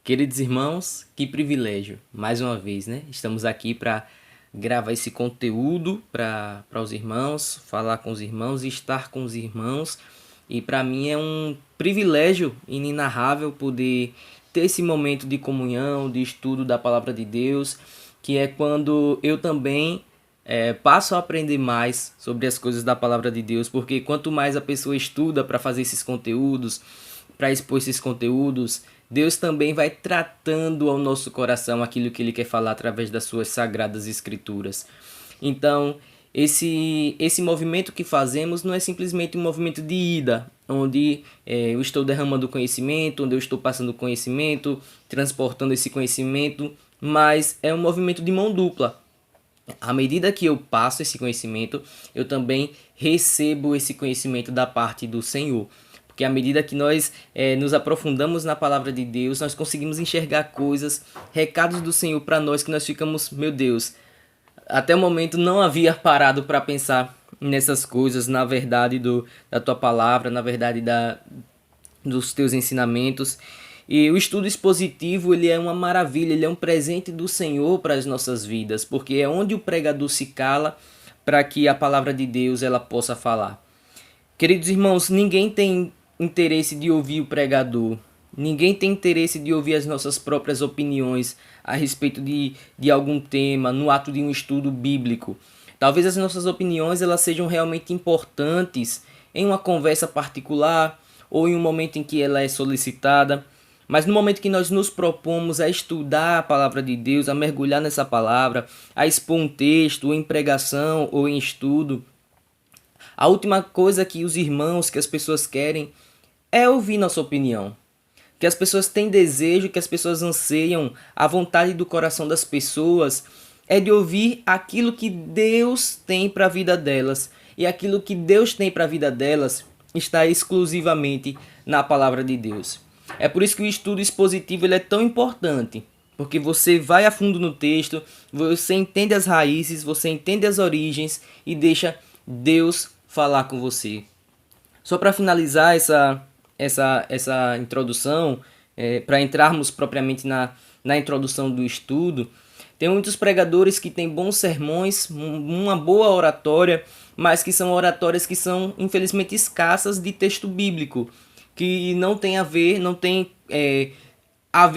Queridos irmãos, que privilégio, mais uma vez, né? Estamos aqui para gravar esse conteúdo para os irmãos, falar com os irmãos e estar com os irmãos. E para mim é um privilégio inenarrável poder ter esse momento de comunhão, de estudo da palavra de Deus, que é quando eu também passo a aprender mais sobre as coisas da palavra de Deus, porque quanto mais a pessoa estuda para fazer esses conteúdos, para expor esses conteúdos, Deus também vai tratando ao nosso coração aquilo que Ele quer falar através das suas sagradas escrituras. Então, esse movimento que fazemos não é simplesmente um movimento de ida, onde eu estou derramando conhecimento, onde eu estou passando conhecimento, transportando esse conhecimento, mas é um movimento de mão dupla. À medida que eu passo esse conhecimento, eu também recebo esse conhecimento da parte do Senhor. Porque à medida que nós nos aprofundamos na palavra de Deus, nós conseguimos enxergar coisas, recados do Senhor para nós que nós ficamos, meu Deus, até o momento não havia parado para pensar nessas coisas, na verdade da tua palavra, na verdade dos teus ensinamentos. E o estudo expositivo, ele é uma maravilha, ele é um presente do Senhor para as nossas vidas, porque é onde o pregador se cala para que a palavra de Deus ela possa falar. Queridos irmãos, ninguém tem interesse de ouvir o pregador. Ninguém tem interesse de ouvir as nossas próprias opiniões a respeito de algum tema no ato de um estudo bíblico. Talvez as nossas opiniões elas sejam realmente importantes em uma conversa particular ou em um momento em que ela é solicitada. Mas no momento que nós nos propomos a estudar a palavra de Deus, a mergulhar nessa palavra, a expor um texto, ou em pregação ou em estudo, a última coisa que os irmãos, que as pessoas querem é ouvir nossa opinião. Que as pessoas têm desejo, que as pessoas anseiam, a vontade do coração das pessoas é de ouvir aquilo que Deus tem para a vida delas. E aquilo que Deus tem para a vida delas está exclusivamente na palavra de Deus. É por isso que o estudo expositivo ele é tão importante. Porque você vai a fundo no texto, você entende as raízes, você entende as origens e deixa Deus falar com você. Só para finalizar essa introdução, para entrarmos propriamente na introdução do estudo, tem muitos pregadores que têm bons sermões, uma boa oratória, mas que são oratórias que são infelizmente escassas de texto bíblico, que não tem a ver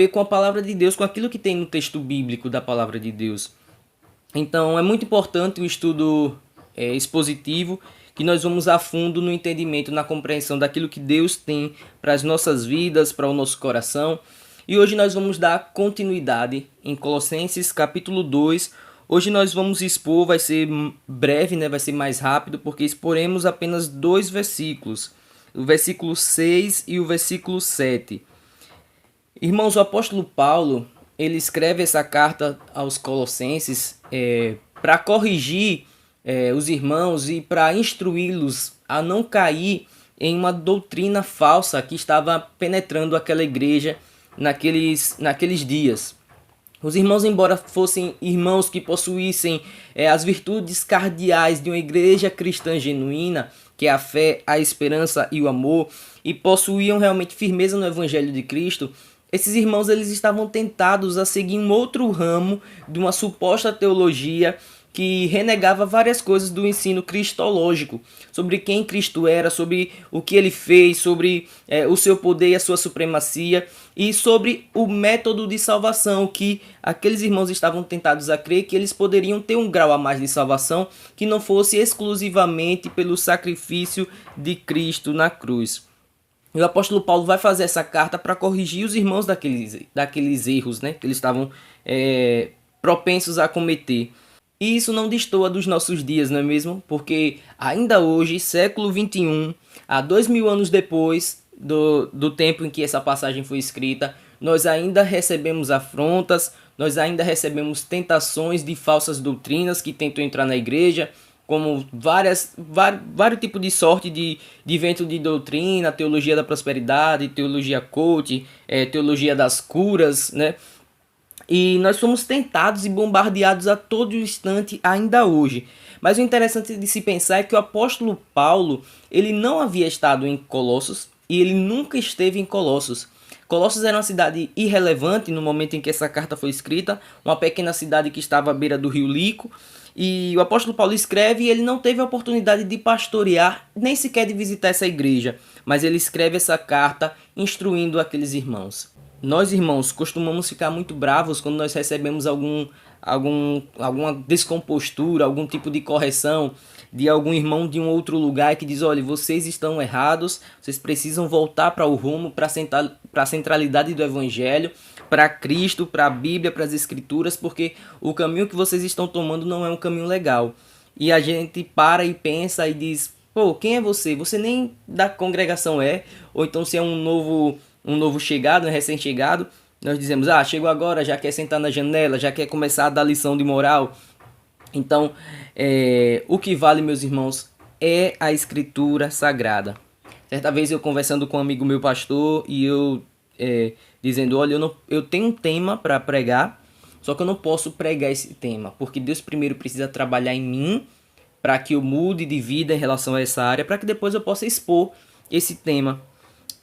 com a palavra de Deus, com aquilo que tem no texto bíblico da palavra de Deus. Então é muito importante o estudo expositivo, que nós vamos a fundo no entendimento, na compreensão daquilo que Deus tem para as nossas vidas, para o nosso coração. E hoje nós vamos dar continuidade em Colossenses capítulo 2. Hoje nós vamos expor, vai ser breve, né? Vai ser mais rápido, porque exporemos apenas 2 versículos, o versículo 6 e o versículo 7. Irmãos, o apóstolo Paulo, ele escreve essa carta aos Colossenses para corrigir os irmãos e para instruí-los a não cair em uma doutrina falsa que estava penetrando aquela igreja naqueles dias. Os irmãos, embora fossem irmãos que possuíssem as virtudes cardeais de uma igreja cristã genuína, que é a fé, a esperança e o amor, e possuíam realmente firmeza no evangelho de Cristo, esses irmãos eles estavam tentados a seguir um outro ramo de uma suposta teologia que renegava várias coisas do ensino cristológico, sobre quem Cristo era, sobre o que ele fez, sobre o seu poder e a sua supremacia, e sobre o método de salvação, que aqueles irmãos estavam tentados a crer que eles poderiam ter um grau a mais de salvação, que não fosse exclusivamente pelo sacrifício de Cristo na cruz. E o apóstolo Paulo vai fazer essa carta para corrigir os irmãos daqueles erros, né, que eles estavam propensos a cometer. E isso não destoa dos nossos dias, não é mesmo? Porque ainda hoje, século XXI, há 2000 anos depois do tempo em que essa passagem foi escrita, nós ainda recebemos afrontas, nós ainda recebemos tentações de falsas doutrinas que tentam entrar na igreja, como vários tipos de sorte de vento de doutrina, teologia da prosperidade, teologia coach, teologia das curas, né? E nós somos tentados e bombardeados a todo instante ainda hoje. Mas o interessante de se pensar é que o apóstolo Paulo, ele não havia estado em Colossos e ele nunca esteve em Colossos. Colossos era uma cidade irrelevante no momento em que essa carta foi escrita, uma pequena cidade que estava à beira do rio Lico, e o apóstolo Paulo escreve e ele não teve a oportunidade de pastorear, nem sequer de visitar essa igreja, mas ele escreve essa carta instruindo aqueles irmãos. Nós, irmãos, costumamos ficar muito bravos quando nós recebemos alguma descompostura, algum tipo de correção de algum irmão de um outro lugar que diz: olha, vocês estão errados, vocês precisam voltar para o rumo, para a centralidade do Evangelho, para Cristo, para a Bíblia, para as Escrituras, porque o caminho que vocês estão tomando não é um caminho legal. E a gente para e pensa e diz: pô, quem é você? Você nem da congregação é, ou então se é um novo chegado, recém-chegado, nós dizemos: ah, chegou agora, já quer sentar na janela, já quer começar a dar lição de moral. Então, o que vale, meus irmãos, é a Escritura Sagrada. Certa vez eu conversando com um amigo meu pastor e eu dizendo: olha, eu tenho um tema para pregar, só que eu não posso pregar esse tema, porque Deus primeiro precisa trabalhar em mim para que eu mude de vida em relação a essa área, para que depois eu possa expor esse tema.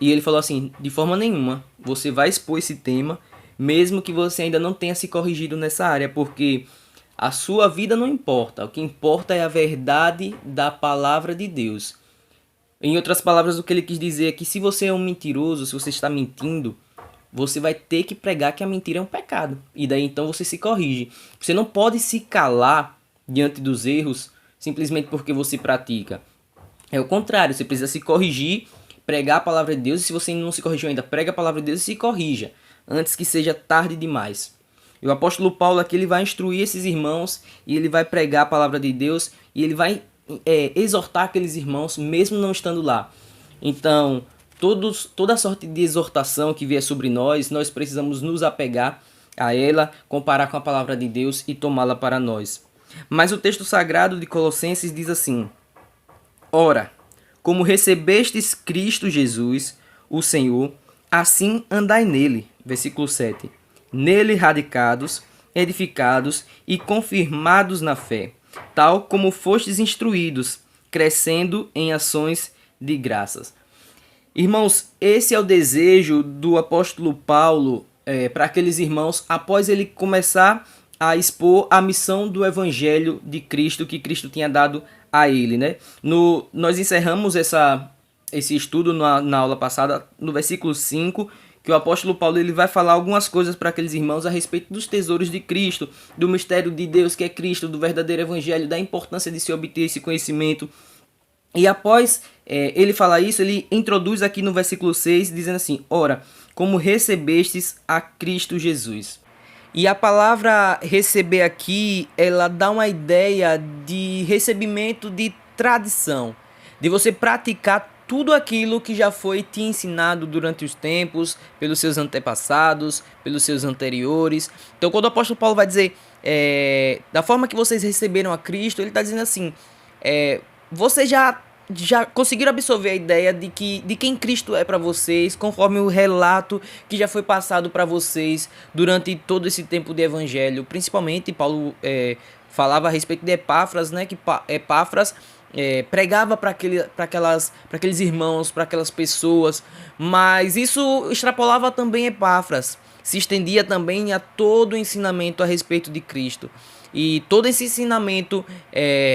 E ele falou assim: de forma nenhuma, você vai expor esse tema, mesmo que você ainda não tenha se corrigido nessa área, porque a sua vida não importa. O que importa é a verdade da palavra de Deus. Em outras palavras, o que ele quis dizer é que se você é um mentiroso, se você está mentindo, você vai ter que pregar que a mentira é um pecado. E daí então você se corrige. Você não pode se calar diante dos erros simplesmente porque você pratica. É o contrário, você precisa se corrigir, pregar a palavra de Deus, e se você não se corrigiu ainda, prega a palavra de Deus e se corrija, antes que seja tarde demais. E o apóstolo Paulo aqui ele vai instruir esses irmãos, e ele vai pregar a palavra de Deus, e ele vai exortar aqueles irmãos, mesmo não estando lá. Então, toda sorte de exortação que vier sobre nós precisamos nos apegar a ela, comparar com a palavra de Deus e tomá-la para nós. Mas o texto sagrado de Colossenses diz assim: ora, como recebestes Cristo Jesus, o Senhor, assim andai nele. Versículo 7. Nele radicados, edificados e confirmados na fé, tal como fostes instruídos, crescendo em ações de graças. Irmãos, esse é o desejo do apóstolo Paulo para aqueles irmãos, após ele começar a expor a missão do evangelho de Cristo, que Cristo tinha dado a ele, né? Nós encerramos esse estudo na aula passada, no versículo 5, que o apóstolo Paulo ele vai falar algumas coisas para aqueles irmãos a respeito dos tesouros de Cristo, do mistério de Deus que é Cristo, do verdadeiro evangelho, da importância de se obter esse conhecimento. E após ele falar isso, ele introduz aqui no versículo 6, dizendo assim: ora, como recebestes a Cristo Jesus. E a palavra receber aqui, ela dá uma ideia de recebimento de tradição, de você praticar tudo aquilo que já foi te ensinado durante os tempos, pelos seus antepassados, pelos seus anteriores. Então, quando o apóstolo Paulo vai dizer, da forma que vocês receberam a Cristo, ele está dizendo assim, vocês já conseguiram absorver a ideia de quem Cristo é para vocês, conforme o relato que já foi passado para vocês durante todo esse tempo de evangelho. Principalmente, Paulo falava a respeito de Epáfras, né? Que Epáfras pregava para aqueles irmãos, para aquelas pessoas, mas isso extrapolava também Epáfras, se estendia também a todo o ensinamento a respeito de Cristo. E todo esse ensinamento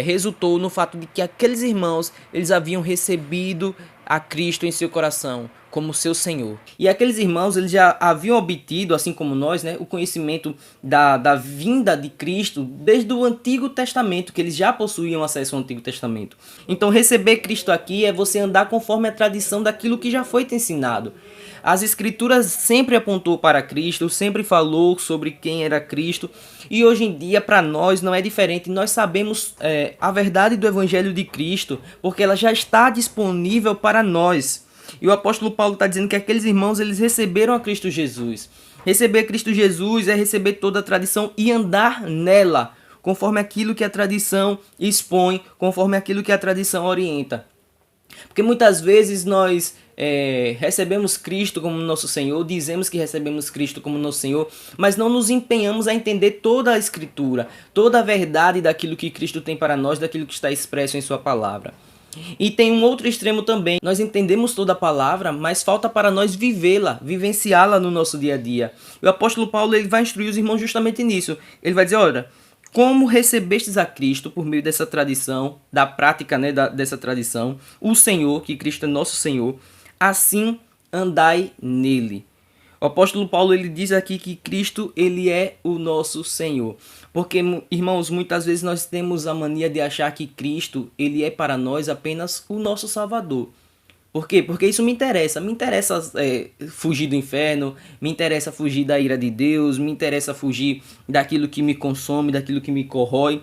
resultou no fato de que aqueles irmãos eles haviam recebido a Cristo em seu coração como seu Senhor. E aqueles irmãos eles já haviam obtido, assim como nós, né, o conhecimento da vinda de Cristo desde o Antigo Testamento, que eles já possuíam acesso ao Antigo Testamento. Então receber Cristo aqui é você andar conforme a tradição daquilo que já foi te ensinado. As Escrituras sempre apontou para Cristo, sempre falou sobre quem era Cristo, e hoje em dia para nós não é diferente. Nós sabemos a verdade do Evangelho de Cristo, porque ela já está disponível para nós. E o apóstolo Paulo está dizendo que aqueles irmãos eles receberam a Cristo Jesus. Receber Cristo Jesus é receber toda a tradição e andar nela, conforme aquilo que a tradição expõe, conforme aquilo que a tradição orienta. Porque muitas vezes nós recebemos Cristo como nosso Senhor, dizemos que recebemos Cristo como nosso Senhor, mas não nos empenhamos a entender toda a Escritura, toda a verdade daquilo que Cristo tem para nós, daquilo que está expresso em sua palavra. E tem um outro extremo também. Nós entendemos toda a palavra, mas falta para nós vivê-la, vivenciá-la no nosso dia a dia. E o apóstolo Paulo ele vai instruir os irmãos justamente nisso. Ele vai dizer, olha, como recebestes a Cristo por meio dessa tradição, da prática, né, dessa tradição, o Senhor, que Cristo é nosso Senhor, assim andai nele. O apóstolo Paulo ele diz aqui que Cristo ele é o nosso Senhor. Porque, irmãos, muitas vezes nós temos a mania de achar que Cristo ele é para nós apenas o nosso Salvador. Por quê? Porque isso me interessa. Me interessa fugir do inferno, me interessa fugir da ira de Deus, me interessa fugir daquilo que me consome, daquilo que me corrói.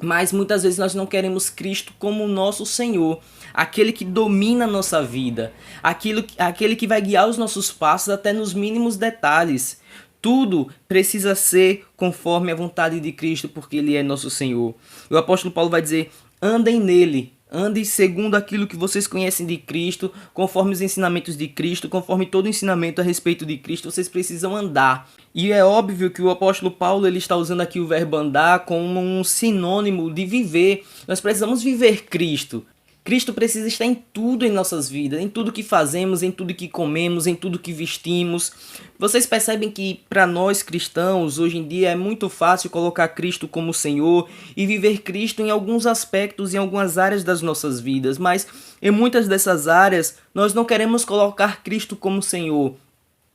Mas muitas vezes nós não queremos Cristo como o nosso Senhor, aquele que domina a nossa vida, aquele que vai guiar os nossos passos até nos mínimos detalhes. Tudo precisa ser conforme a vontade de Cristo, porque Ele é nosso Senhor. E o apóstolo Paulo vai dizer, andem nele. Ande segundo aquilo que vocês conhecem de Cristo, conforme os ensinamentos de Cristo, conforme todo o ensinamento a respeito de Cristo, vocês precisam andar. E é óbvio que o apóstolo Paulo ele está usando aqui o verbo andar como um sinônimo de viver. Nós precisamos viver Cristo. Cristo precisa estar em tudo em nossas vidas, em tudo que fazemos, em tudo que comemos, em tudo que vestimos. Vocês percebem que para nós cristãos, hoje em dia, é muito fácil colocar Cristo como Senhor e viver Cristo em alguns aspectos, em algumas áreas das nossas vidas, mas em muitas dessas áreas nós não queremos colocar Cristo como Senhor.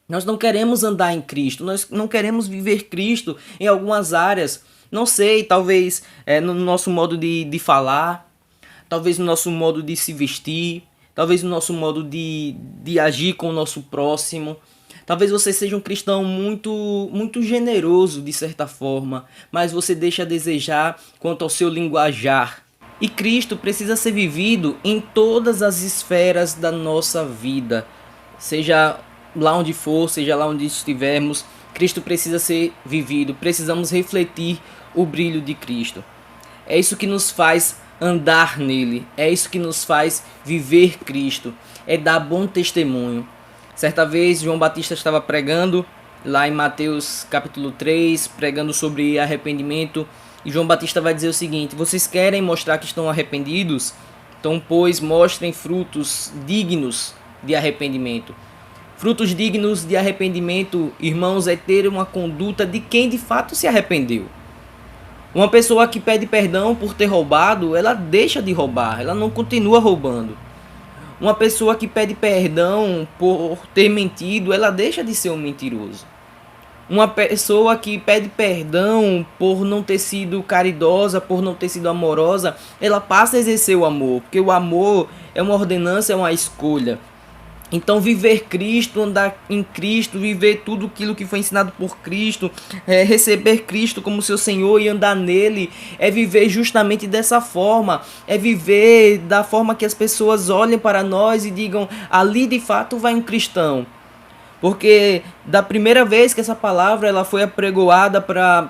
Nós não queremos andar em Cristo, nós não queremos viver Cristo em algumas áreas. Não sei, talvez no nosso modo de falar, talvez no nosso modo de se vestir, talvez no nosso modo de agir com o nosso próximo. Talvez você seja um cristão muito generoso, de certa forma, mas você deixa a desejar quanto ao seu linguajar. E Cristo precisa ser vivido em todas as esferas da nossa vida. Seja lá onde for, seja lá onde estivermos, Cristo precisa ser vivido. Precisamos refletir o brilho de Cristo. É isso que nos faz andar nele, é isso que nos faz viver Cristo, é dar bom testemunho. Certa vez João Batista estava pregando lá em Mateus capítulo 3, pregando sobre arrependimento, e João Batista vai dizer o seguinte: vocês querem mostrar que estão arrependidos? Então, pois, mostrem frutos dignos de arrependimento. Frutos dignos de arrependimento, irmãos, é ter uma conduta de quem de fato se arrependeu. Uma pessoa que pede perdão por ter roubado, ela deixa de roubar, ela não continua roubando. Uma pessoa que pede perdão por ter mentido, ela deixa de ser um mentiroso. Uma pessoa que pede perdão por não ter sido caridosa, por não ter sido amorosa, ela passa a exercer o amor, porque o amor é uma ordenança, é uma escolha. Então viver Cristo, andar em Cristo, viver tudo aquilo que foi ensinado por Cristo, receber Cristo como seu Senhor e andar nele, é viver justamente dessa forma, é viver da forma que as pessoas olhem para nós e digam, ali de fato vai um cristão. Porque da primeira vez que essa palavra ela foi apregoada para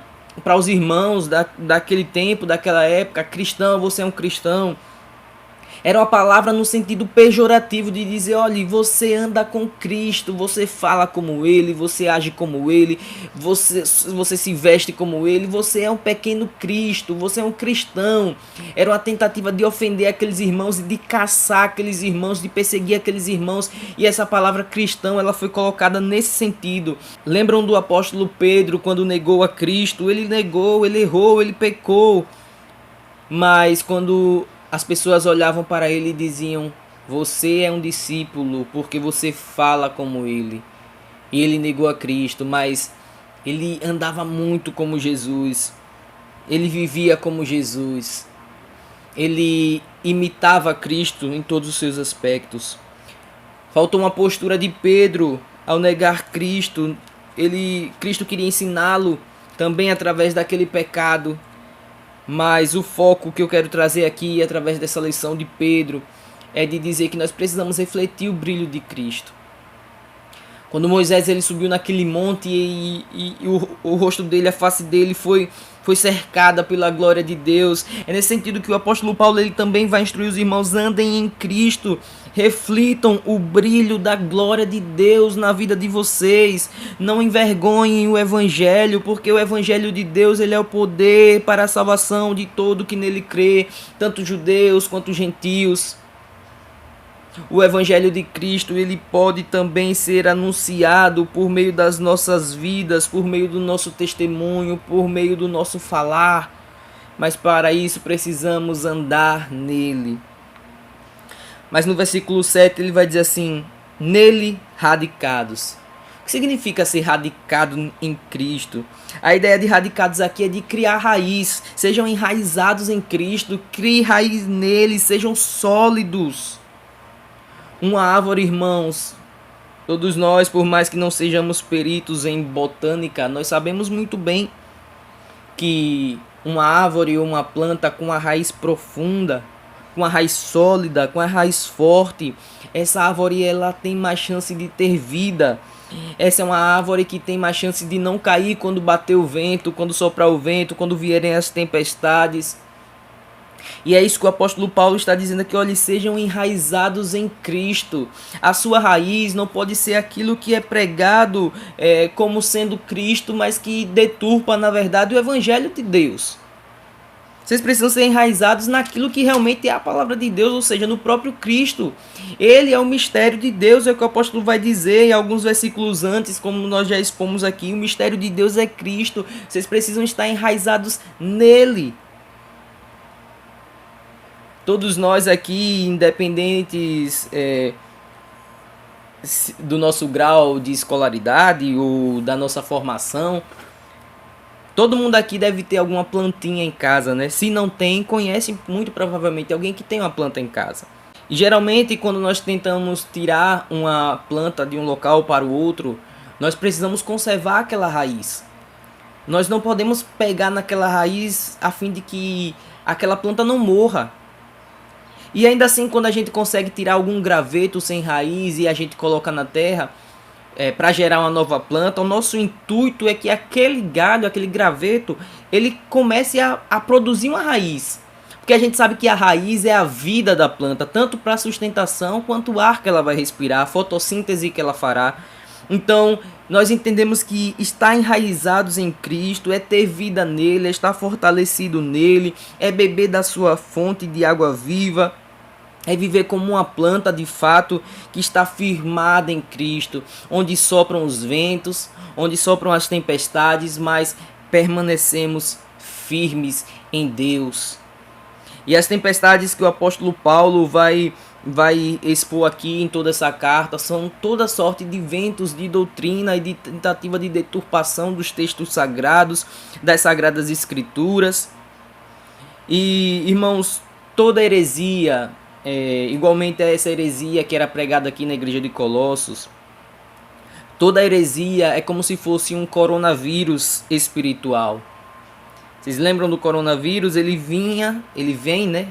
os irmãos daquele tempo, daquela época, cristão, você é um cristão, era uma palavra no sentido pejorativo de dizer, olha, você anda com Cristo, você fala como Ele, você age como Ele, você se veste como Ele, você é um pequeno Cristo, você é um cristão. Era uma tentativa de ofender aqueles irmãos e de caçar aqueles irmãos, de perseguir aqueles irmãos. E essa palavra cristão, ela foi colocada nesse sentido. Lembram do apóstolo Pedro, quando negou a Cristo? Ele negou, ele errou, ele pecou. Mas quando as pessoas olhavam para ele e diziam, você é um discípulo porque você fala como ele. E ele negou a Cristo, mas ele andava muito como Jesus. Ele vivia como Jesus. Ele imitava Cristo em todos os seus aspectos. Faltou uma postura de Pedro ao negar Cristo. Cristo queria ensiná-lo também através daquele pecado. Mas o foco que eu quero trazer aqui, através dessa lição de Pedro, é de dizer que nós precisamos refletir o brilho de Cristo. Quando Moisés ele subiu naquele monte e o rosto dele, a face dele foi cercada pela glória de Deus. É nesse sentido que o apóstolo Paulo ele também vai instruir os irmãos: andem em Cristo, reflitam o brilho da glória de Deus na vida de vocês. Não envergonhem o evangelho, porque o evangelho de Deus ele é o poder para a salvação de todo que nele crê, tanto judeus quanto gentios. O evangelho de Cristo ele pode também ser anunciado por meio das nossas vidas, por meio do nosso testemunho, por meio do nosso falar, mas para isso precisamos andar nele. Mas no versículo 7 ele vai dizer assim: nele radicados. O que significa ser radicado em Cristo? A ideia de radicados aqui é de criar raiz. Sejam enraizados em Cristo, criem raiz nele, sejam sólidos. Uma árvore, irmãos, todos nós, por mais que não sejamos peritos em botânica, nós sabemos muito bem que uma árvore ou uma planta com a raiz profunda, com a raiz sólida, com a raiz forte, essa árvore ela tem mais chance de ter vida. Essa é uma árvore que tem mais chance de não cair quando bater o vento, quando soprar o vento, quando vierem as tempestades. E é isso que o apóstolo Paulo está dizendo aqui: olha, sejam enraizados em Cristo. A sua raiz não pode ser aquilo que é pregado como sendo Cristo, mas que deturpa, na verdade, o evangelho de Deus. Vocês precisam ser enraizados naquilo que realmente é a palavra de Deus, ou seja, no próprio Cristo. Ele é o mistério de Deus, é o que o apóstolo vai dizer em alguns versículos antes, como nós já expomos aqui. O mistério de Deus é Cristo. Vocês precisam estar enraizados nele. Todos nós aqui, independentes do nosso grau de escolaridade ou da nossa formação, todo mundo aqui deve ter alguma plantinha em casa, né? Se não tem, conhece muito provavelmente alguém que tem uma planta em casa. E geralmente quando nós tentamos tirar uma planta de um local para o outro, nós precisamos conservar aquela raiz. Nós não podemos pegar naquela raiz a fim de que aquela planta não morra. E ainda assim, quando a gente consegue tirar algum graveto sem raiz e a gente coloca na terra para gerar uma nova planta, o nosso intuito é que aquele galho, aquele graveto, ele comece a produzir uma raiz. Porque a gente sabe que a raiz é a vida da planta, tanto para a sustentação quanto o ar que ela vai respirar, a fotossíntese que ela fará. Então, nós entendemos que estar enraizados em Cristo é ter vida nele, é estar fortalecido nele, é beber da sua fonte de água viva, é viver como uma planta de fato que está firmada em Cristo, onde sopram os ventos, onde sopram as tempestades, mas permanecemos firmes em Deus. E as tempestades que o apóstolo Paulo vai expor aqui em toda essa carta são toda sorte de ventos de doutrina e de tentativa de deturpação dos textos sagrados, das sagradas escrituras. E, irmãos, toda heresia, igualmente a essa heresia que era pregada aqui na igreja de Colossos, toda heresia é como se fosse um coronavírus espiritual. Vocês lembram do coronavírus? Ele vem, né?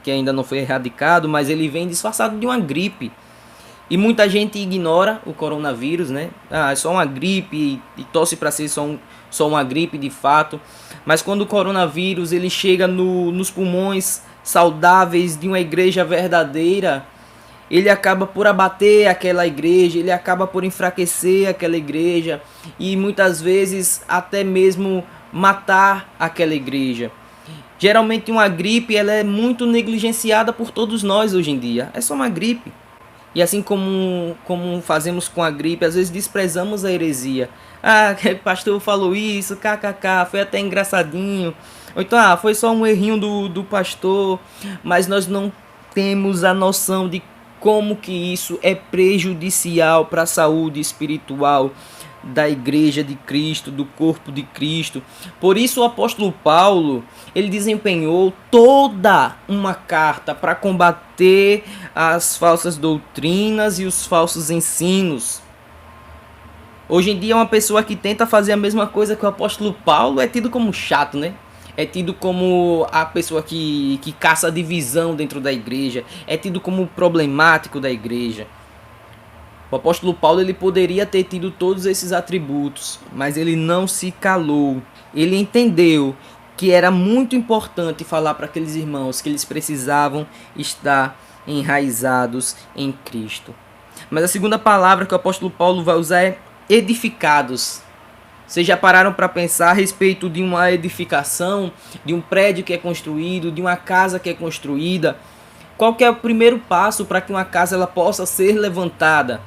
Que ainda não foi erradicado, mas ele vem disfarçado de uma gripe. E muita gente ignora o coronavírus, né? É só uma gripe e torce para ser só uma gripe de fato. Mas quando o coronavírus ele chega nos pulmões saudáveis de uma igreja verdadeira, ele acaba por abater aquela igreja, ele acaba por enfraquecer aquela igreja e muitas vezes até mesmo matar aquela igreja. Geralmente uma gripe ela é muito negligenciada por todos nós hoje em dia. É só uma gripe. E assim como fazemos com a gripe, às vezes desprezamos a heresia. O pastor falou isso, kkk, foi até engraçadinho. Ou então, foi só um errinho do pastor. Mas nós não temos a noção de como que isso é prejudicial para a saúde espiritual da igreja de Cristo, do corpo de Cristo. Por isso o apóstolo Paulo, ele desempenhou toda uma carta para combater as falsas doutrinas e os falsos ensinos. Hoje em dia uma pessoa que tenta fazer a mesma coisa que o apóstolo Paulo é tido como chato, né? É tido como a pessoa que caça divisão dentro da igreja, é tido como problemático da igreja. O apóstolo Paulo ele poderia ter tido todos esses atributos, mas ele não se calou. Ele entendeu que era muito importante falar para aqueles irmãos que eles precisavam estar enraizados em Cristo. Mas a segunda palavra que o apóstolo Paulo vai usar é edificados. Vocês já pararam para pensar a respeito de uma edificação, de um prédio que é construído, de uma casa que é construída? Qual que é o primeiro passo para que uma casa ela possa ser levantada?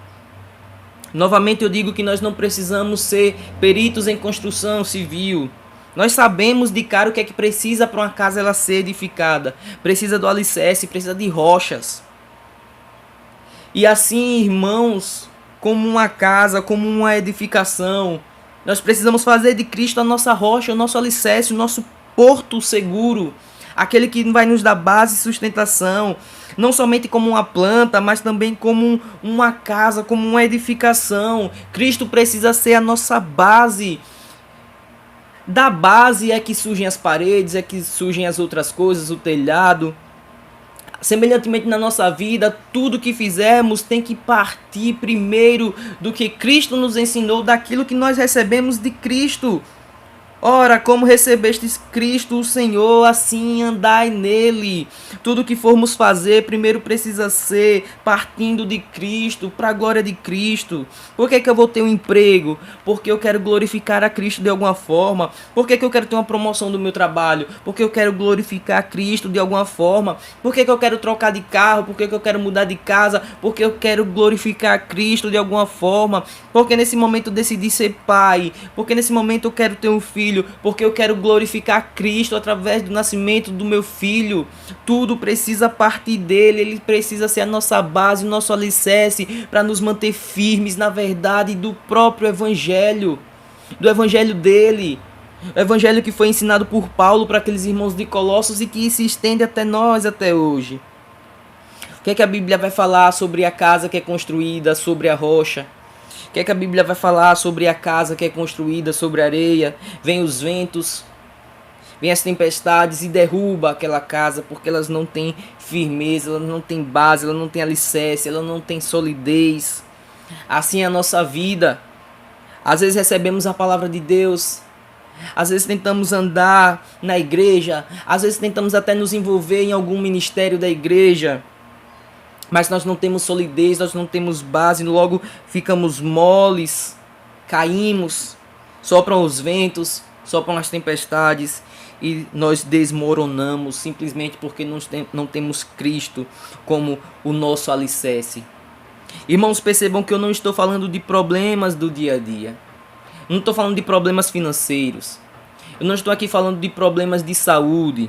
Novamente eu digo que nós não precisamos ser peritos em construção civil. Nós sabemos de cara o que é que precisa para uma casa ela ser edificada. Precisa do alicerce, precisa de rochas. E assim, irmãos, como uma casa, como uma edificação, nós precisamos fazer de Cristo a nossa rocha, o nosso alicerce, o nosso porto seguro. Aquele que vai nos dar base e sustentação, não somente como uma planta, mas também como uma casa, como uma edificação. Cristo precisa ser a nossa base. Da base é que surgem as paredes, é que surgem as outras coisas, o telhado. Semelhantemente na nossa vida, tudo que fizermos tem que partir primeiro do que Cristo nos ensinou, daquilo que nós recebemos de Cristo. Ora, como recebestes Cristo, o Senhor, assim andai nele. Tudo que formos fazer, primeiro precisa ser partindo de Cristo, para a glória de Cristo. Por que eu vou ter um emprego? Porque eu quero glorificar a Cristo de alguma forma. Por que eu quero ter uma promoção do meu trabalho? Porque eu quero glorificar a Cristo de alguma forma. Por que eu quero trocar de carro? Por que eu quero mudar de casa? Porque eu quero glorificar a Cristo de alguma forma. Porque nesse momento eu decidi ser pai. Porque nesse momento eu quero ter um filho. Porque eu quero glorificar Cristo através do nascimento do meu filho. Tudo precisa partir dele. Ele precisa ser a nossa base, o nosso alicerce, para nos manter firmes na verdade do próprio Evangelho, do Evangelho dele. O Evangelho que foi ensinado por Paulo para aqueles irmãos de Colossos e que se estende até nós até hoje. O que é que a Bíblia vai falar sobre a casa que é construída sobre a rocha? O que é que a Bíblia vai falar sobre a casa que é construída sobre areia? Vem os ventos, vem as tempestades e derruba aquela casa porque elas não têm firmeza, elas não têm base, elas não têm alicerce, elas não têm solidez. Assim é a nossa vida. Às vezes recebemos a palavra de Deus, às vezes tentamos andar na igreja, às vezes tentamos até nos envolver em algum ministério da igreja, mas nós não temos solidez, nós não temos base, logo ficamos moles, caímos, sopram os ventos, sopram as tempestades e nós desmoronamos simplesmente porque não temos Cristo como o nosso alicerce. Irmãos, percebam que eu não estou falando de problemas do dia a dia, não estou falando de problemas financeiros, eu não estou aqui falando de problemas de saúde.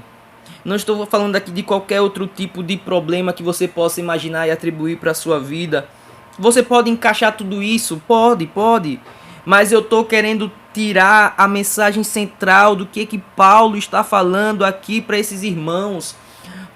Não estou falando aqui de qualquer outro tipo de problema que você possa imaginar e atribuir para a sua vida. Você pode encaixar tudo isso? Pode. Mas eu estou querendo tirar a mensagem central do que Paulo está falando aqui para esses irmãos.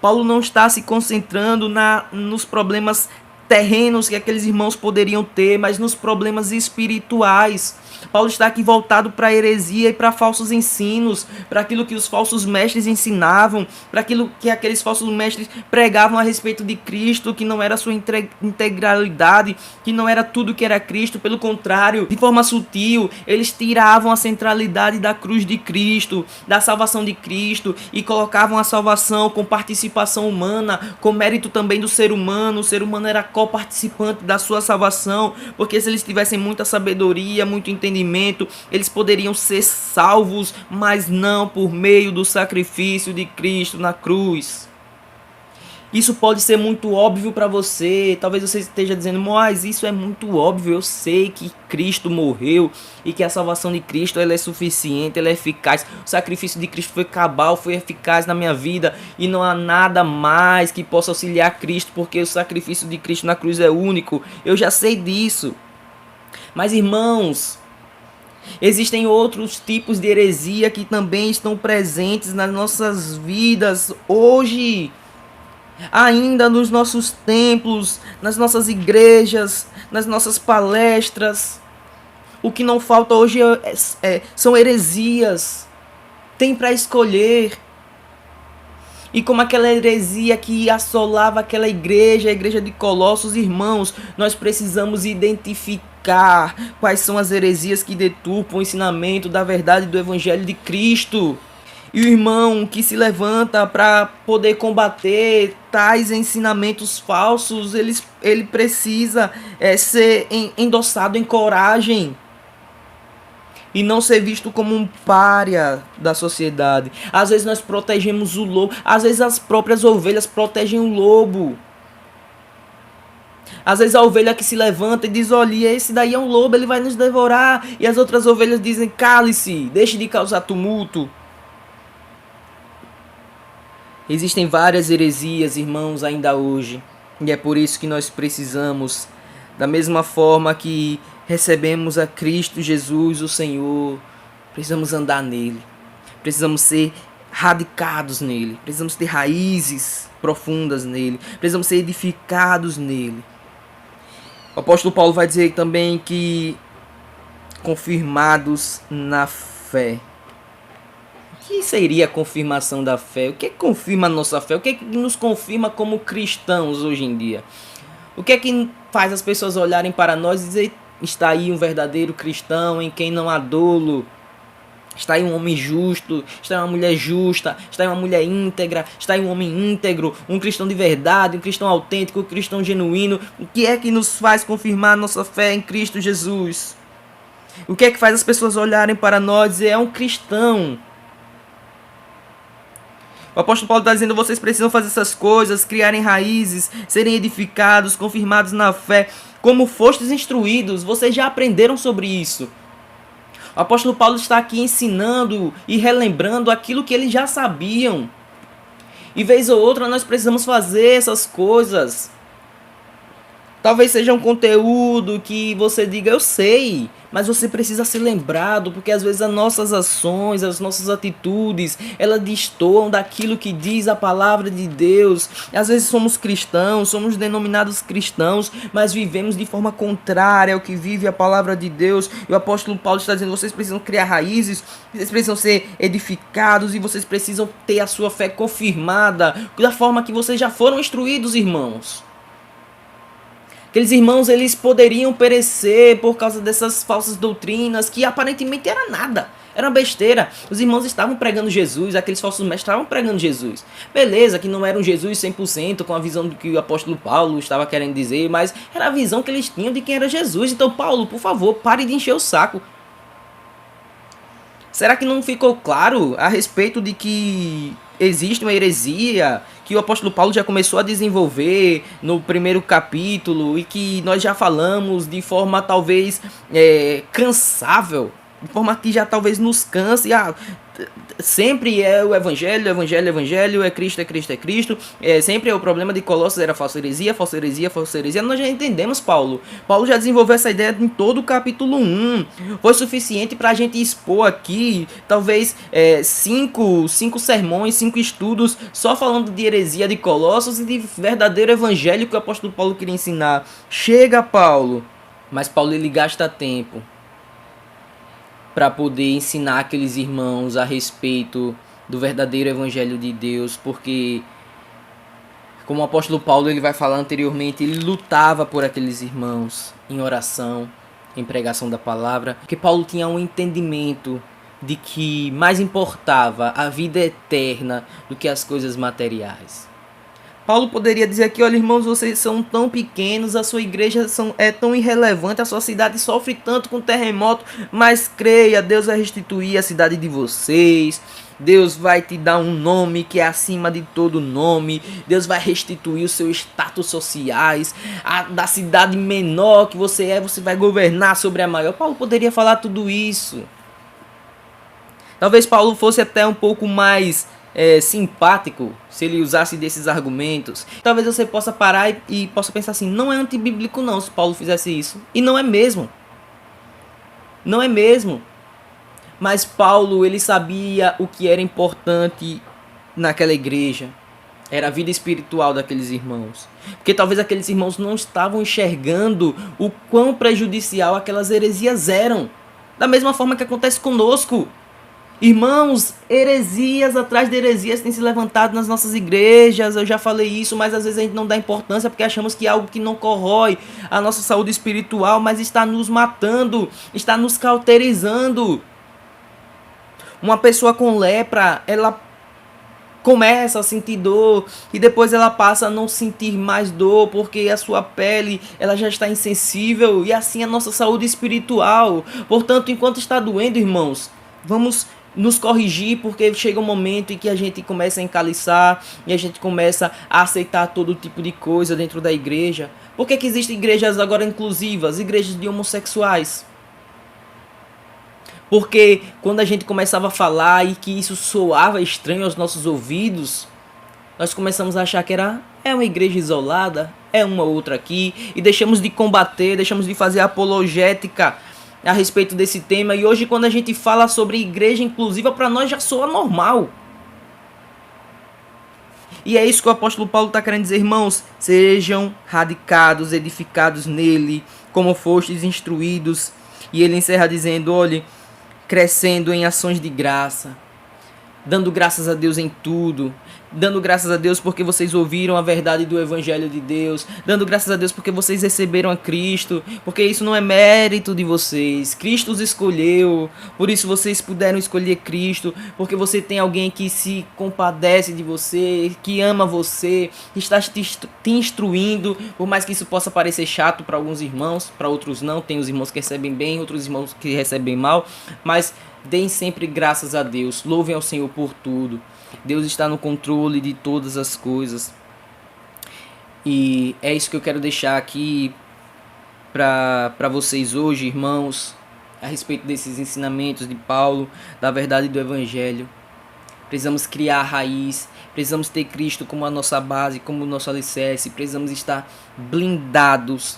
Paulo não está se concentrando nos problemas terrenos que aqueles irmãos poderiam ter, mas nos problemas espirituais. Paulo está aqui voltado para a heresia e para falsos ensinos, para aquilo que os falsos mestres ensinavam, para aquilo que aqueles falsos mestres pregavam a respeito de Cristo, que não era a sua integralidade, que não era tudo que era Cristo, pelo contrário, de forma sutil, eles tiravam a centralidade da cruz de Cristo, da salvação de Cristo, e colocavam a salvação com participação humana, com mérito também do ser humano. O ser humano era co-participante da sua salvação, porque se eles tivessem muita sabedoria, muito entendimento, eles poderiam ser salvos, mas não por meio do sacrifício de Cristo na cruz. Isso pode ser muito óbvio para você. Talvez você esteja dizendo, mas isso é muito óbvio. Eu sei que Cristo morreu e que a salvação de Cristo ela é suficiente, ela é eficaz. O sacrifício de Cristo foi cabal, foi eficaz na minha vida e não há nada mais que possa auxiliar Cristo, porque o sacrifício de Cristo na cruz é único. Eu já sei disso. Mas, irmãos, existem outros tipos de heresia que também estão presentes nas nossas vidas hoje. Ainda nos nossos templos, nas nossas igrejas, nas nossas palestras. O que não falta hoje são heresias. Tem para escolher. E como aquela heresia que assolava aquela igreja, a igreja de Colossos, irmãos, nós precisamos identificar quais são as heresias que deturpam o ensinamento da verdade do Evangelho de Cristo. E o irmão que se levanta para poder combater tais ensinamentos falsos, ele precisa ser endossado em coragem e não ser visto como um pária da sociedade. Às vezes nós protegemos o lobo, às vezes as próprias ovelhas protegem o lobo. Às vezes a ovelha que se levanta e diz, olha, esse daí é um lobo, ele vai nos devorar. E as outras ovelhas dizem, cale-se, deixe de causar tumulto. Existem várias heresias, irmãos, ainda hoje. E é por isso que nós precisamos, da mesma forma que recebemos a Cristo Jesus, o Senhor, precisamos andar nele. Precisamos ser radicados nele. Precisamos ter raízes profundas nele. Precisamos ser edificados nele. O apóstolo Paulo vai dizer também que confirmados na fé. O que seria a confirmação da fé? O que confirma a nossa fé? O que nos confirma como cristãos hoje em dia? O que é que faz as pessoas olharem para nós e dizer, está aí um verdadeiro cristão em quem não há dolo? Está aí um homem justo, está aí uma mulher justa, está aí uma mulher íntegra, está aí um homem íntegro, um cristão de verdade, um cristão autêntico, um cristão genuíno. O que é que nos faz confirmar a nossa fé em Cristo Jesus? O que é que faz as pessoas olharem para nós e dizer, é um cristão? O apóstolo Paulo está dizendo, vocês precisam fazer essas coisas, criarem raízes, serem edificados, confirmados na fé, como fostes instruídos, vocês já aprenderam sobre isso. O apóstolo Paulo está aqui ensinando e relembrando aquilo que eles já sabiam. E vez ou outra nós precisamos fazer essas coisas. Talvez seja um conteúdo que você diga, eu sei, mas você precisa ser lembrado, porque às vezes as nossas ações, as nossas atitudes, elas destoam daquilo que diz a palavra de Deus. Às vezes somos cristãos, somos denominados cristãos, mas vivemos de forma contrária ao que vive a palavra de Deus. E o apóstolo Paulo está dizendo, vocês precisam criar raízes, vocês precisam ser edificados e vocês precisam ter a sua fé confirmada da forma que vocês já foram instruídos, irmãos. Aqueles irmãos, eles poderiam perecer por causa dessas falsas doutrinas que aparentemente era nada, era besteira. Os irmãos estavam pregando Jesus, aqueles falsos mestres estavam pregando Jesus. Beleza, que não era um Jesus 100% com a visão do que o apóstolo Paulo estava querendo dizer, mas era a visão que eles tinham de quem era Jesus. Então, Paulo, por favor, pare de encher o saco. Será que não ficou claro a respeito de que existe uma heresia que o apóstolo Paulo já começou a desenvolver no primeiro capítulo e que nós já falamos de forma talvez cansável, de forma que já talvez nos canse? Sempre é o evangelho, evangelho, evangelho, é Cristo, é Cristo, é Cristo. Sempre é o problema de Colossos, era falsa heresia, falsa heresia, falsa heresia. Nós já entendemos Paulo. Paulo já desenvolveu essa ideia em todo o capítulo 1. Foi suficiente para a gente expor aqui, talvez, 5 sermões, 5 estudos, só falando de heresia de Colossos e de verdadeiro evangelho que o apóstolo Paulo queria ensinar. Chega, Paulo. Mas Paulo, ele gasta tempo para poder ensinar aqueles irmãos a respeito do verdadeiro evangelho de Deus, porque, como o apóstolo Paulo ele vai falar anteriormente, ele lutava por aqueles irmãos em oração, em pregação da palavra, porque Paulo tinha um entendimento de que mais importava a vida eterna do que as coisas materiais. Paulo poderia dizer aqui, olha, irmãos, vocês são tão pequenos, a sua igreja é tão irrelevante, a sua cidade sofre tanto com terremoto, mas creia, Deus vai restituir a cidade de vocês, Deus vai te dar um nome que é acima de todo nome, Deus vai restituir os seus status sociais, da cidade menor que você vai governar sobre a maior. Paulo poderia falar tudo isso. Talvez Paulo fosse até um pouco mais simpático se ele usasse desses argumentos. Talvez você possa parar e possa pensar assim, não é antibíblico não se Paulo fizesse isso. E não é mesmo. Não é mesmo. Mas Paulo, ele sabia o que era importante naquela igreja. Era a vida espiritual daqueles irmãos. Porque talvez aqueles irmãos não estavam enxergando o quão prejudicial aquelas heresias eram. Da mesma forma que acontece conosco. Irmãos, heresias atrás de heresias têm se levantado nas nossas igrejas. Eu já falei isso, mas às vezes a gente não dá importância porque achamos que é algo que não corrói a nossa saúde espiritual, mas está nos matando, está nos cauterizando. Uma pessoa com lepra, ela começa a sentir dor e depois ela passa a não sentir mais dor porque a sua pele ela já está insensível, e assim a nossa saúde espiritual. Portanto, enquanto está doendo, irmãos, vamos nos corrigir, porque chega um momento em que a gente começa a encaliçar e a gente começa a aceitar todo tipo de coisa dentro da igreja. Por que existem igrejas agora inclusivas, igrejas de homossexuais? Porque quando a gente começava a falar e que isso soava estranho aos nossos ouvidos, nós começamos a achar que é uma igreja isolada, é uma outra aqui, e deixamos de combater, deixamos de fazer apologética a respeito desse tema. E hoje, quando a gente fala sobre igreja inclusiva, para nós já soa normal. E é isso que o apóstolo Paulo está querendo dizer, irmãos: sejam radicados, edificados nele, como fostes instruídos. E ele encerra dizendo: olhe, crescendo em ações de graça, dando graças a Deus em tudo, dando graças a Deus porque vocês ouviram a verdade do Evangelho de Deus, dando graças a Deus porque vocês receberam a Cristo, porque isso não é mérito de vocês, Cristo os escolheu, por isso vocês puderam escolher Cristo, porque você tem alguém que se compadece de você, que ama você, está te instruindo, por mais que isso possa parecer chato para alguns irmãos, para outros não, tem os irmãos que recebem bem, outros irmãos que recebem mal, mas deem sempre graças a Deus, louvem ao Senhor por tudo. Deus está no controle de todas as coisas. E é isso que eu quero deixar aqui para vocês hoje, irmãos, a respeito desses ensinamentos de Paulo, da verdade do Evangelho. Precisamos criar a raiz, precisamos ter Cristo como a nossa base, como o nosso alicerce, precisamos estar blindados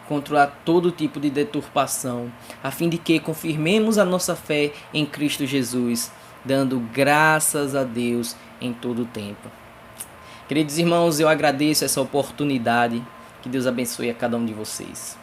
contra todo tipo de deturpação, a fim de que confirmemos a nossa fé em Cristo Jesus, dando graças a Deus em todo o tempo. Queridos irmãos, eu agradeço essa oportunidade. Que Deus abençoe a cada um de vocês.